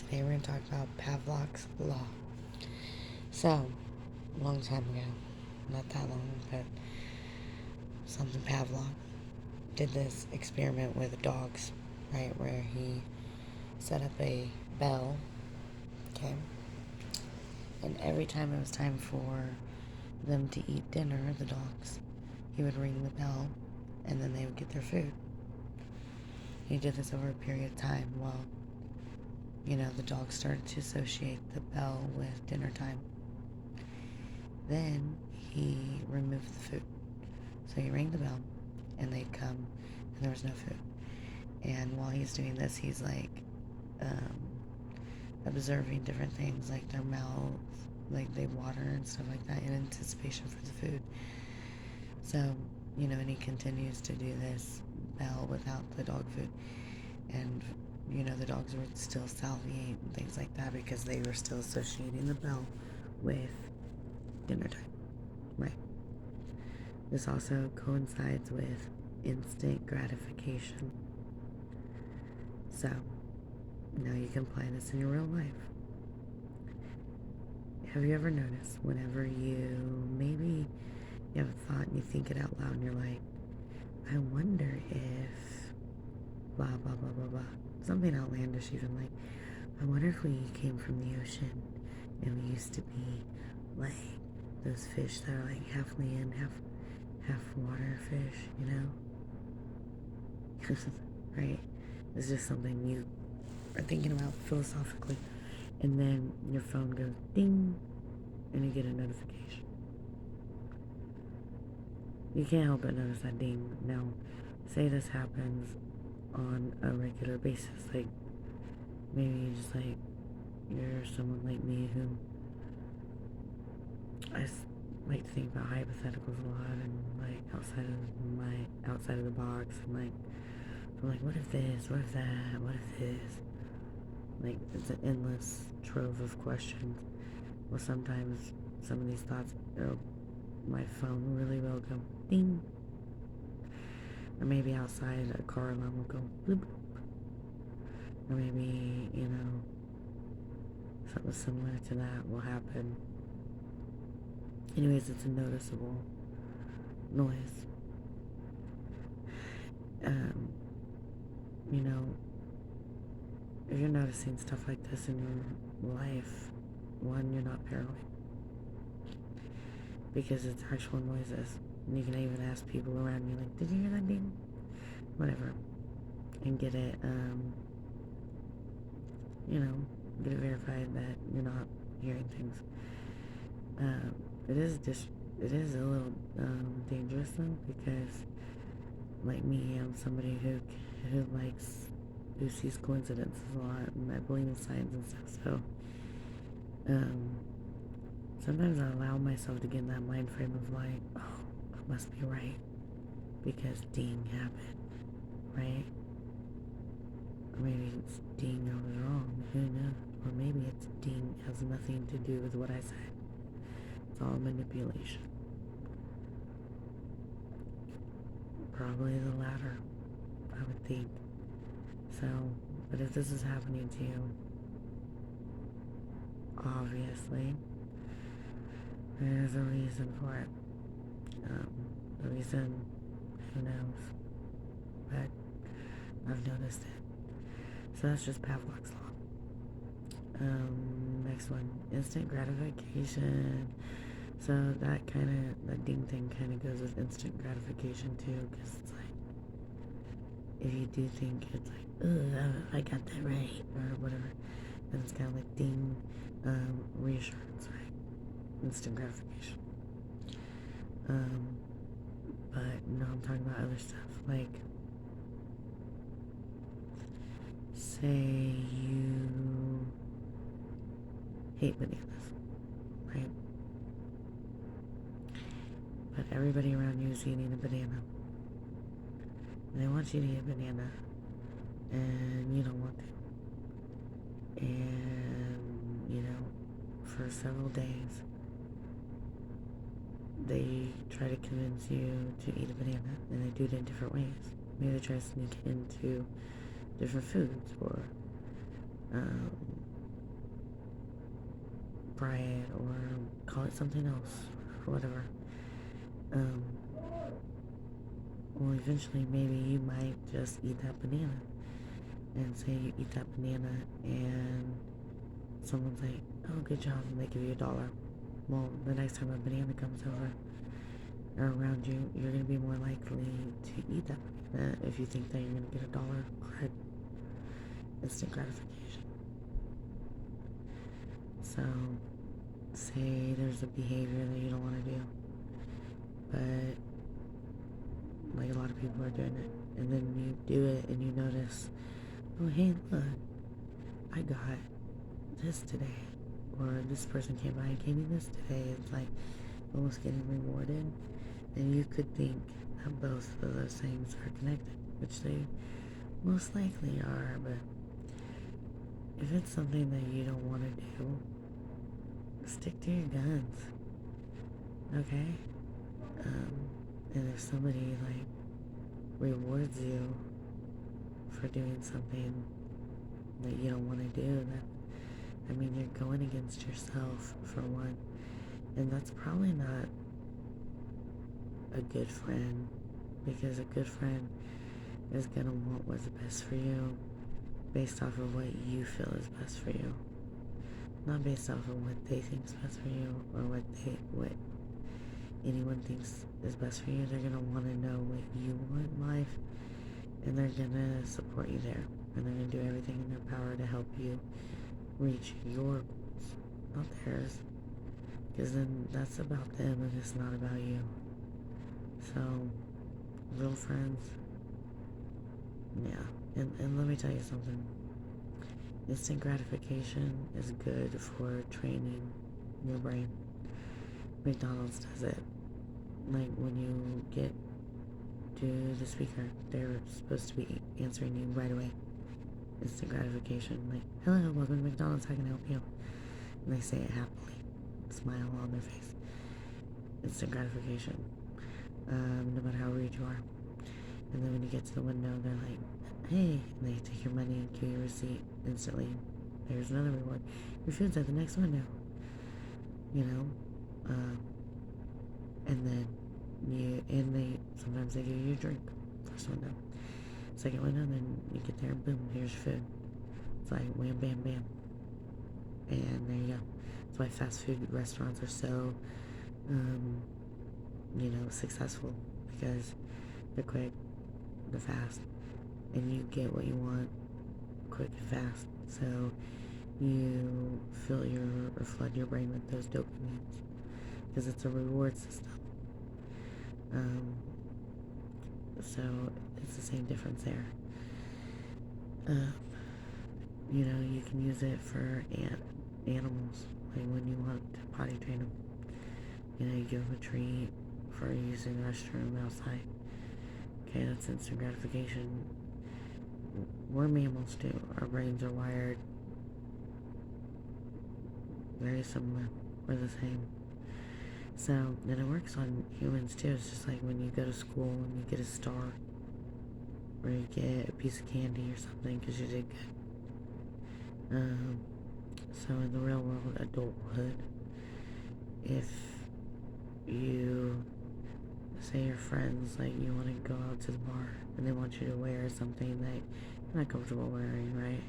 Today we're going to talk about Pavlov's Law. So, a long time ago, not that long, but something Pavlov did this experiment with dogs, right, where he set up a bell, okay, and every time it was time for them to eat dinner, the dogs, he would ring the bell, and then they would get their food. He did this over a period of time. Well, the dogs started to associate the bell with dinner time. Then he removed the food. So he rang the bell, and they'd come, and there was no food. And while he's doing this, he's like observing different things, like their mouths, like they water and stuff like that in anticipation for the food. So, and he continues to do this bell without the dog food. And, the dogs would still salivate and things like that because they were still associating the bell with dinner time, right? This also coincides with instant gratification. So, now you can apply this in your real life. Have you ever noticed whenever maybe you have a thought and you think it out loud and you're like, I wonder if blah, blah, blah, blah, blah. Something outlandish even, like, I wonder if we came from the ocean and we used to be like those fish that are like half land, half water fish, right? It's just something you are thinking about philosophically. And then your phone goes ding and you get a notification. You can't help but notice that ding. Now, say this happens on a regular basis. Like, maybe you're someone like me who I like to think about hypotheticals a lot and like outside of the box and like I'm like, what if this, what if that, what if this? Like, it's an endless trove of questions. Well, sometimes some of these thoughts, my phone really will go ding. Or maybe outside a car alarm will go bloop. Or maybe, something similar to that will happen. Anyways, it's a noticeable noise. If you're noticing stuff like this in your life, one, you're not paranoid. Because it's actual noises. And you can even ask people around you, like, did you hear that ding? Whatever. And get it, get it verified that you're not hearing things. It is a little dangerous though, because like me, I'm somebody who sees coincidences a lot, and I believe in science and stuff. So sometimes I allow myself to get in that mind frame of like, oh, I must be right because ding happened, right? Or maybe it's ding, I was wrong. Who knows? Or maybe it's ding has nothing to do with what I said. It's all manipulation. Probably the latter, I would think. So, but if this is happening to you, obviously, there's a reason for it. The reason, who knows? But I've noticed it. So that's just Pavlov's Law. Next one, instant gratification. So that ding thing kind of goes with instant gratification too, because it's like, if you do think it's like, oh, I got that right, or whatever, then it's kind of like ding, reassurance, right? Instant gratification. But no, I'm talking about other stuff, like, say you hate bananas, right? But everybody around you is eating a banana. And they want you to eat a banana, and you don't want to. And, for several days, they try to convince you to eat a banana, and they do it in different ways. Maybe they try to sneak into different foods, or fry it or call it something else or whatever. Um, well, eventually maybe you might just eat that banana. And say you eat that banana and someone's like, oh, good job, and they give you $1. Well, the next time a banana comes over or around you, you're going to be more likely to eat that banana if you think that you're going to get $1 credit. Instant gratification. So, say there's a behavior that you don't want to do, but like a lot of people are doing it, and then you do it and you notice, oh, hey, look, I got this today, or this person came by and gave me this today. It's like almost getting rewarded, and you could think that both of those things are connected, which they most likely are, but if it's something that you don't want to do, stick to your guns, okay? And if somebody like rewards you for doing something that you don't want to do, that, I mean, you're going against yourself for one, and that's probably not a good friend, because a good friend is gonna want what's best for you based off of what you feel is best for you, not based off of what they think is best for you or what anyone thinks is best for you. They're gonna want to know what you want in life, and they're gonna support you there, and they're gonna do everything in their power to help you reach your goals, not theirs, because then that's about them and it's not about you. So, real friends, yeah. And let me tell you something. Instant gratification is good for training your brain. McDonald's does it. Like when you get to the speaker, they're supposed to be answering you right away. Instant gratification. Like, hello, welcome to McDonald's, how can I help you? And they say it happily. Smile on their face. Instant gratification. No matter how rude you are. And then when you get to the window, they're like, hey, and they take your money and give you a receipt instantly. There's another reward. Your food's at the next window. You know? And then sometimes they give you a drink. First window. Second window, then you get there and boom, here's your food. It's like wham, bam, bam. And there you go. That's why fast food restaurants are so, successful, because they're quick, they're fast, and you get what you want quick and fast. So you flood your brain with those dopamines, because it's a reward system. So it's the same difference there. You can use it for animals, like when you want to potty train them. You give them a treat for using the restroom outside. Okay, that's instant gratification. We're mammals too. Our brains are wired very similar. We're the same. So, then it works on humans too. It's just like when you go to school and you get a star, or you get a piece of candy or something because you did good. So in the real world, adulthood, if you say your friends, like, you want to go out to the bar and they want you to wear something that you're not comfortable wearing, right?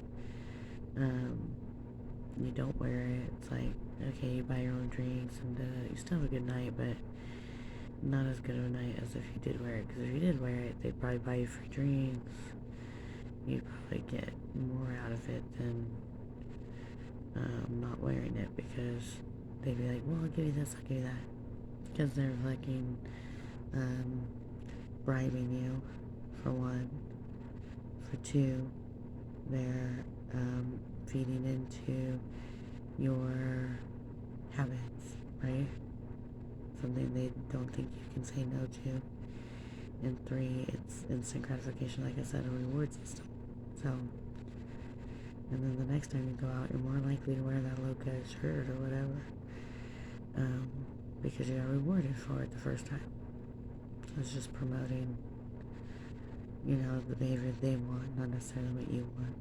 You don't wear it. It's like, okay, you buy your own drinks and you still have a good night, but not as good of a night as if you did wear it. Because if you did wear it, they'd probably buy you free drinks. You'd probably get more out of it than not wearing it, because they'd be like, well, I'll give you this, I'll give you that. Because they're fucking bribing you, for one. For two, they're feeding into your habits, right? Something they don't think you can say no to. And three, it's instant gratification, like I said, a reward system. So, and then the next time you go out, you're more likely to wear that low-cut shirt or whatever, because you got rewarded for it the first time. It's just promoting, the behavior they want, not necessarily what you want.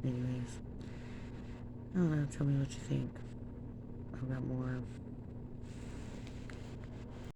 Anyways, I don't know. Tell me what you think. I've got more